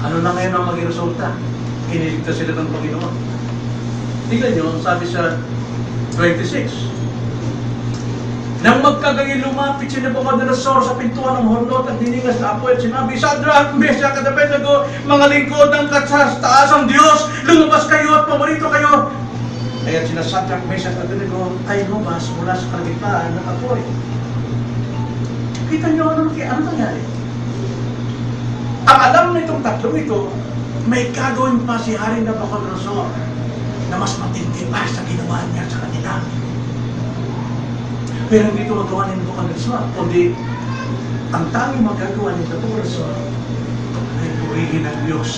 Ano na ngayon ang maging resulta? Iniligtas sila ng Panginoon. Tingnan nyo, sabi sa 26. Nang magkagayon lumapit si Nabucodonosor sa pintuan ng hornot at diningas na apoy at sinabi, Shadrach, Meshach at Abednego, mga lingkod ng kataas-taasang Diyos, lumabas kayo at pumarito kayo. Kaya sina Shadrach, Meshach at Abednego ay lumabas mula sa kalagitnaan ng apoy. Kita nyo ano nangyari? Ang alam nitong tatlong ito, may gagawin pa si Haring Nabucodonosor na mas matindi pa sa ginawa niya sa kanila. Pero hindi ito magawa ni Nabucodonosor, kundi ang tanging magagawa ni Nabucodonosor ay purihin ang Diyos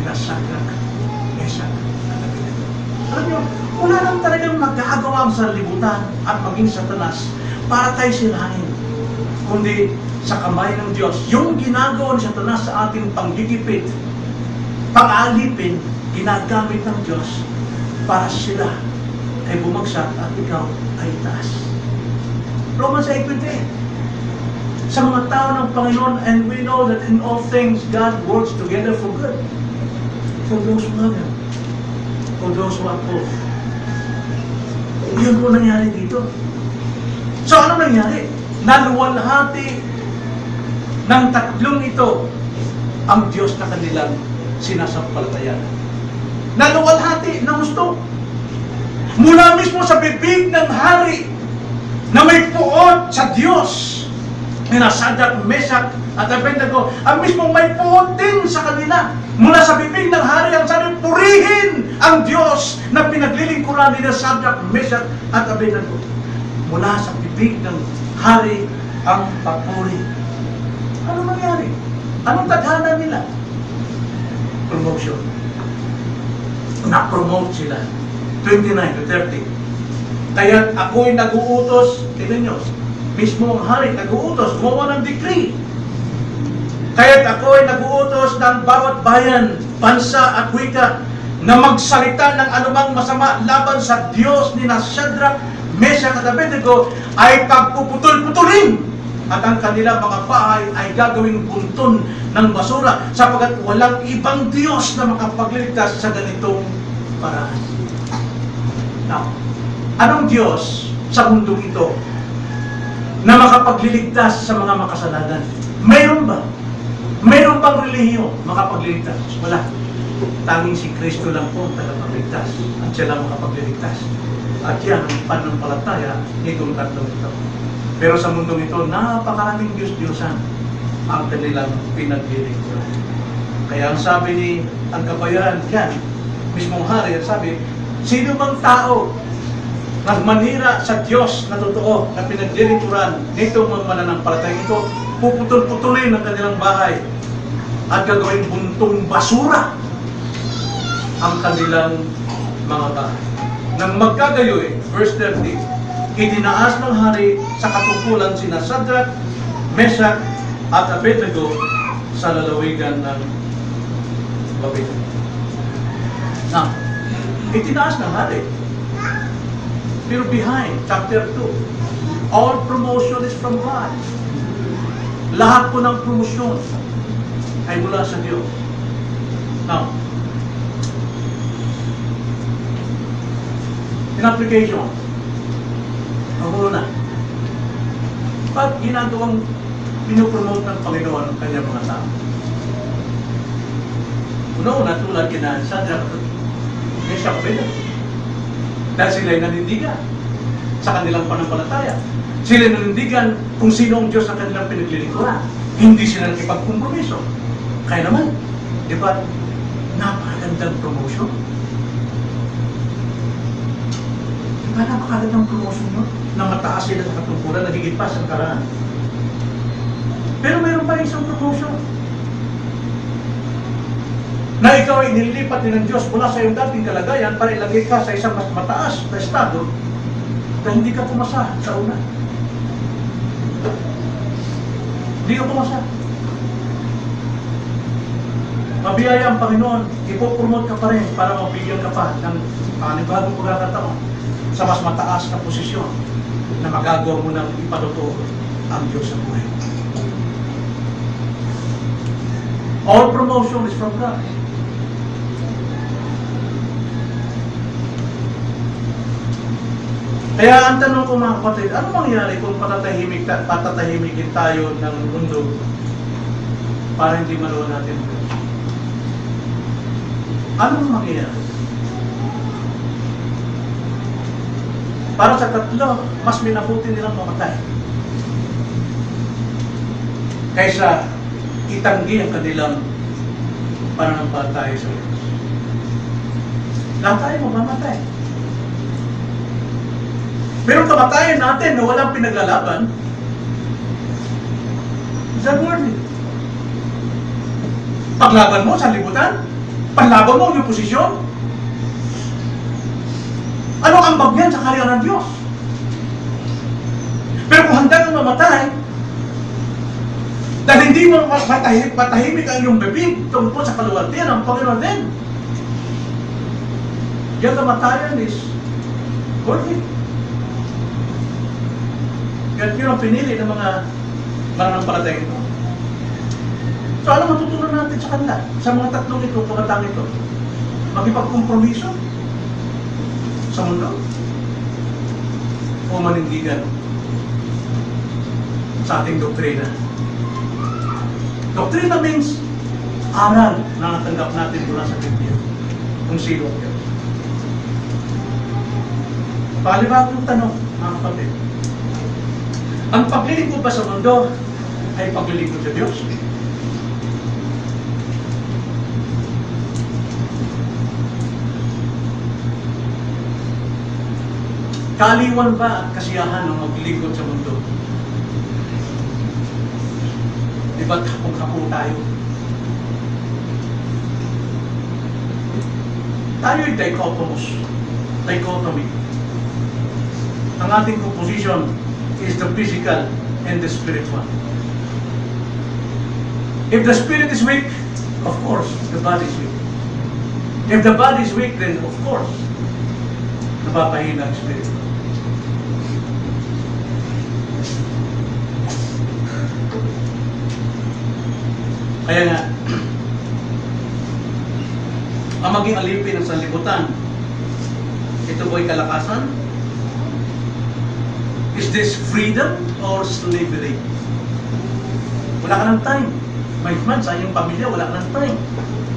nila Shadrach, Meshach at Abednego. Alam nyo, wala lang talagang magagawa sa libutan at maging Satanas para tayo sirahin, kundi sa kamay ng Diyos. Yung ginagawa ni Satanas sa ating panggigipit, pang-alipin, ginagamit ng Diyos para sila ay bumagsak at ikaw ay taas. Romans 8:20. Sa mga tao ng Panginoon, and we know that in all things God works together for good. For those who love Him. For those who are called. Yun po nangyari dito. So ano nangyari? Naluwalhati ng tatlong ito ang Diyos na kanilang sinasampalatayan. Naluwalhati ng gusto. Mula mismo sa bibig ng hari na may puot sa Diyos, na Shadrach, Meshach at Abednego, ang mismong may puot din sa kanila. Mula sa bibig ng hari, ang sabi, purihin ang Diyos na pinaglilingkuran nila Shadrach, Meshach at Abednego. Mula sa bibig ng hari ang papuri. Ano nangyari? Anong tadhana nila? Promotion. Na-promote sila. 29-30. Kaya ako'y nag-uutos, tignan nyo, mismo ang hari nag-uutos, gumawa ng decree. Kaya ako'y nag-uutos ng bawat bayan, bansa at wika na magsalita ng anumang masama laban sa Diyos ni Shadrach, Meshach at Abednego ay pagpuputol-putulin, at ang kanilang mga bahay ay gagawing bunton ng basura, sapagkat walang ibang Diyos na makapagliligtas sa ganitong paraan. Now, anong Diyos sa mundong ito na makapagliligtas sa mga makasalanan? Mayroon ba? Mayroon bang relihiyon makapagliligtas? Wala. Tanging si Kristo lang po ang tagapagligtas at siya lang makapagliligtas. At yan ang panampalataya nitong tatlong ito. Pero sa mundong ito, napakaraming Diyos-Diyosan ang kanilang pinaglilingkuran. Kaya ang sabi ni ang kabayaran yan, mismong hari, ang sabi, sino bang tao nagmanira sa Diyos na totoo na pinaglilingkuran nitong mga mananampalatayang ito, puputol-putulin ang kanilang bahay at gagawin buntong basura ang kanilang mga bahay. Nang magkagayoy, verse 30, itinaas ng hari sa katungkulan sina Shadrach, Meshach at Abednego sa lalawigan ng Babylon. Now, itinaas ng hari. Pero behind, chapter 2, all promotion is from God. Lahat po ng promosyon ay mula sa Diyos. Now, in application, ang una, pag ginagawang pinupromote ng Panginoon ang kanyang mga tao, una-una tulad kina Shadrach, Meshach, Abednego, dahil sila'y nanindigan sa kanilang panampalataya. Sila'y nanindigan kung sino ang Diyos na kanilang pinaglilingkuran. Hindi sila nakipagkompromiso. Kaya naman, di ba, napakagandang promotion? Di ba napakagandang promotion yun? Na mataas sila sa katungkulan, nagigit pa sa nakaraan. Pero mayroon pa isang promotion. na ikaw ay nililipat din ng Diyos mula sa iyong dating kalagayan para ilagay ka sa isang mas mataas na estado na hindi ka pumasa sa una. Hindi ka pumasa. Mabiyaya ang Panginoon, ipopromote ka pa rin para mabigyan ka pa ng panibagong pagkakataon sa mas mataas na posisyon na magagawa mo ng ipatuturo ang Diyos sa buhay. All promotion is from God. Kaya ang tanong ko mga kapatid, ano mangyayari kung patatahimikin tayo ng mundo para hindi maluwa natin? Anong mangyayari? Para sa tatlo, mas minabuti nilang mamatay kaysa itanggi ang kanilang pananampalataya sa Diyos. Lahat tayo mamamatay. Pero kamatayan natin na walang pinaglalaban, is that worthy? Paglaban mo sa libutan? Panlaban mo yung posisyon? Ano ang bagyan sa karya ng Diyos? Pero kung handa kang mamatay, dahil hindi mo matahimik ang iyong bibig tungkol sa kaluwalhatian ng Panginoon din, yung kamatayan is worthy. Yan yun ang pinili ng mga mananampalataya ito. So ano matutunan natin sa kanila? Sa mga tatlong ito, tumatang ito? Magipagkompromiso sa mundo? O manindigan sa ating doktrina? Doktrina means aral na natanggap natin mula sa Biblia kung sino ang Diyos. Palibagong tanong, mga kapatid. Ang paglilingkod ba sa mundo ay paglilingkod sa Diyos? Kaliwan ba at kasiyahan ng maglingkod sa mundo? Di ba't kapong-kapo tayo? Tayo ay dichotomy. Ang ating composition is the physical and the spiritual. If the spirit is weak, of course, the body is weak. If the body is weak, then of course, napapahina ang spirit. Kaya nga, ang maging alipin ng sanlibutan, ito po'y kalakasan? Is this freedom or slavery? Wala ka ng time. May man sa iyong pamilya, wala ka ng time.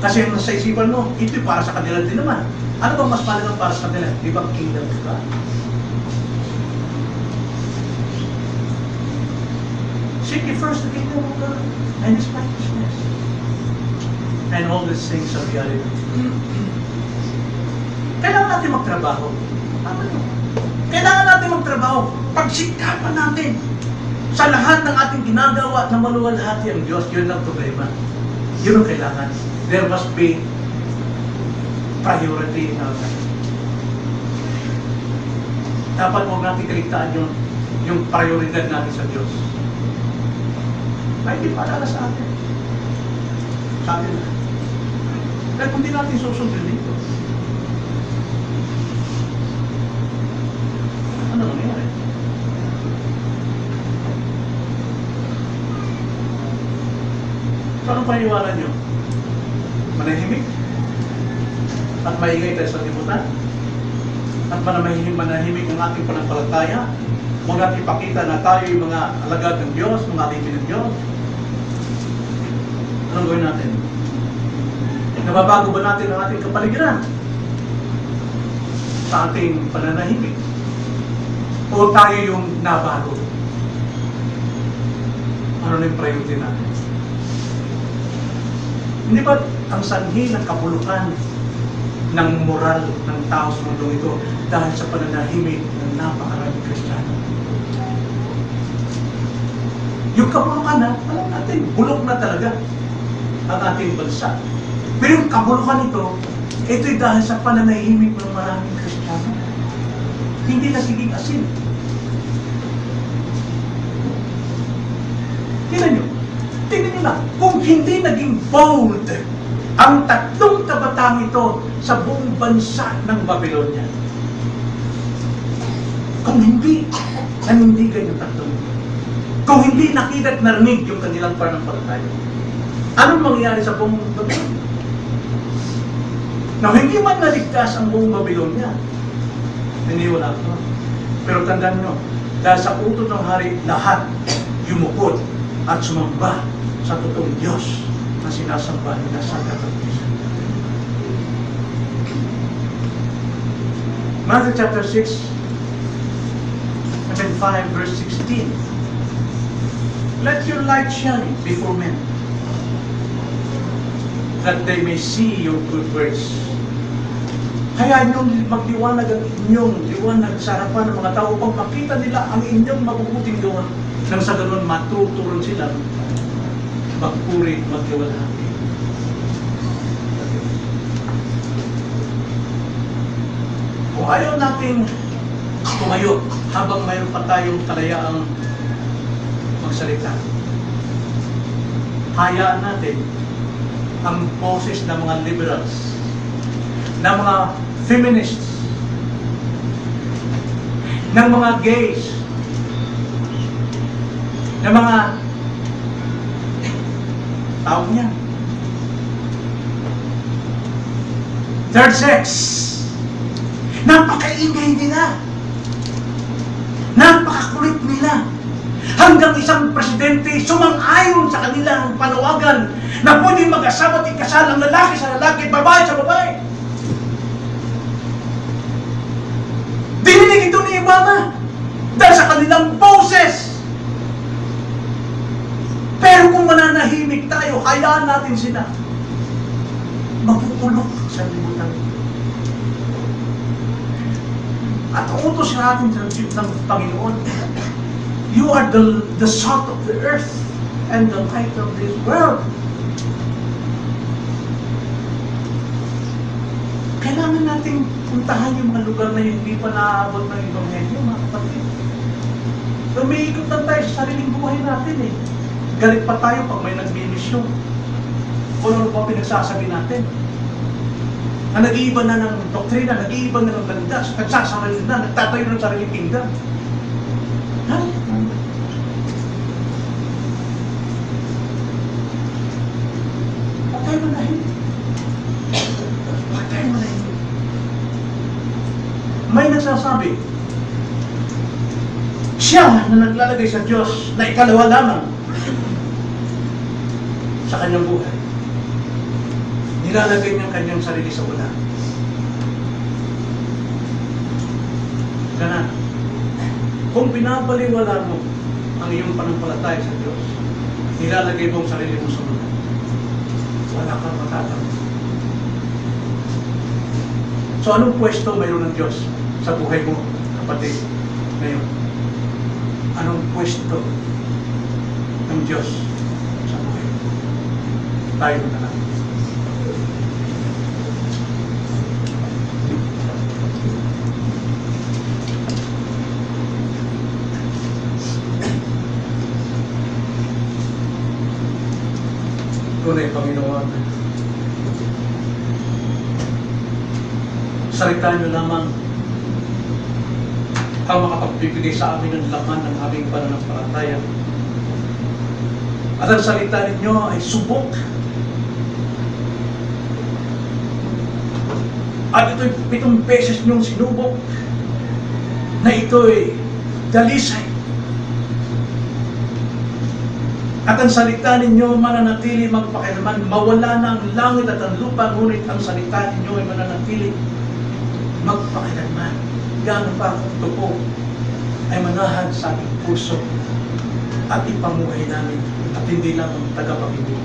Kasi yung nasa isipan mo, ito'y para sa kanila din naman. Ano bang mas mahalagang para sa kanila? Di ba kingdom of God? Seek ye first the kingdom of God and His righteousness, and all these things shall be added. Kailangan natin magtrabaho. Tama yun. Kailangan natin magtrabaho. Pagsikapan natin sa lahat ng ating ginagawa na maluwalhati ang Diyos. Yun ang problema. Yun ang kailangan. There must be priority in our life. Dapat huwag natin kaligtaan yung prioridad natin sa Diyos. May hindi paalala sa atin. Sa atin na. Dahil kung di natin susundin dito, ano nangyayari? So anong paniwala nyo? Manahimik? At maingay tayo sa libutan? At manahimik ang ating pananampalataya? Huwag natin ipakita na tayo yung mga alagad ng Diyos, mga alipin ng Diyos? Anong gawin natin? Nababago ba natin ang ating kapaligiran sa ating pananahimik? O tayo yung nabago? Ano na yung priority natin? Hindi ba ang sanhi ng kapulukan ng moral ng tao sa mundong ito dahil sa pananahimik ng napakaraming Kristiyano? Yung kapulukan na, alam natin, bulok na talaga ang ating bansa. Pero yung kabulukan nito, ito'y dahil sa pananahimik ng maraming Kristiyano. Hindi nagiging asin. Tingnan nyo. Tingnan nyo lang. Kung hindi naging bold ang tatlong kabataan ito sa buong bansa ng Babylonia. Kung hindi nanindigan yung tatlong ito. Kung hindi nakita at narinig yung kanilang pananampalataya. Anong mangyayari sa buong Babylonia? Na hindi man naligtas ang buong Babylonia. Hindi wala ito. Pero tandaan nyo, dahil sa utos ng hari, lahat yumukod at sumamba sa totoong Diyos na sinasamba nila sa katapusan. Matthew chapter 6, and 5 verse 16. Let your light shine before men, that they may see your good works. Hayaan niyong magliwanag ang inyong liwanag sa harapan ng mga tao upang makita nila ang inyong mabubuting gawa nang sa ganoon matuturon sila magpuri, magliwalhati. Kung ayaw nating tumayo habang mayroon pa tayong kalayaang magsalita, hayaan natin ang boses ng mga liberals, ng mga feminists, ng mga gays, ng mga tao niya. Third sex. Napakaingay nila. Napakakulit nila. Hanggang isang presidente sumang-ayon sa kanilang panawagan na pwede mag-asawa at ikasal ang lalaki sa lalaki, babae sa babae. Dininig ito ni Obama dahil sa kanilang boses. Pero kung mananahimik tayo, hayaan natin sila. Magpupulok sa libutan. At utos sa atin ng Panginoon, you are the salt of the earth and the light of this world. Kailangan nating puntahan yung mga lugar na hindi pa naaabot ng Ebanghelyo, mga kapatid. Umiikot lang tayo sa sariling buhay natin eh. Galit pa tayo pag may nagbimisyon. Kung ano pa pinagsasabi natin. Na nag-iiba na ng doktrina, nag-iiba na ng landas, nagsasarili na, nagtatayo ng sariling kingdom. Ha? Huwag tayo manahimik. Huwag tayo manahimik. May nagsasabi, siya na naglalagay sa Diyos na ikalawa lamang sa kanyang buhay. Nilalagay niya kanyang sarili sa una. Ganun. Kung pinapaliwala mo ang iyong panampalataya sa Diyos, nilalagay mo ang sarili mo sa una. Wala kang matatapos. So anong pwesto mayroon ng Diyos sa buhay mo, kapatid, ngayon? Anong pwesto ng Diyos sa buhay mo? Tayo na lang. Tunay, Panginoon, salita niyo lamang ang makapagbibigay sa amin ng laman ng aming pananampalataya. At ang salita ninyo ay subok. At ito'y 7 beses niyong sinubok na ito'y dalisay. At ang salita ninyo mananatili magpakailanman. Mawala na ang langit at ang lupa, ngunit ang salita ninyo ay mananatili magpakailanman. Gano'n pa ang tupo ay manahad sa ating puso at ipamuhay namin at hindi lang ang tagapagibig.